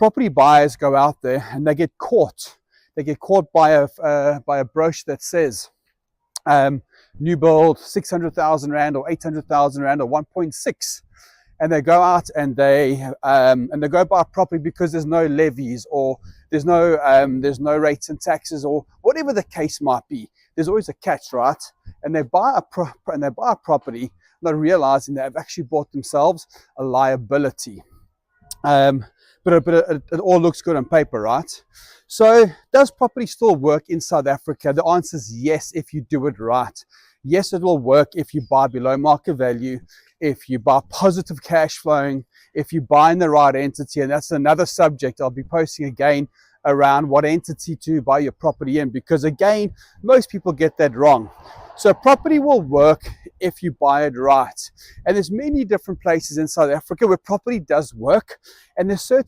property buyers go out there and they get caught. They get caught by a brochure that says new build 600,000 rand or 800,000 rand or 1.6, and they go out and they go buy a property because there's no levies or there's no rates and taxes or whatever the case might be. There's always a catch, right? And they buy a property, not realizing they've actually bought themselves a liability. But it all looks good on paper, right? So does property still work in South Africa? The answer is yes, if you do it right. Yes, it will work if you buy below market value, if you buy positive cash flowing, if you buy in the right entity. And that's another subject I'll be posting again around what entity to buy your property in, because again, most people get that wrong. So property will work if you buy it right. And there's many different places in South Africa where property does work, and there's certain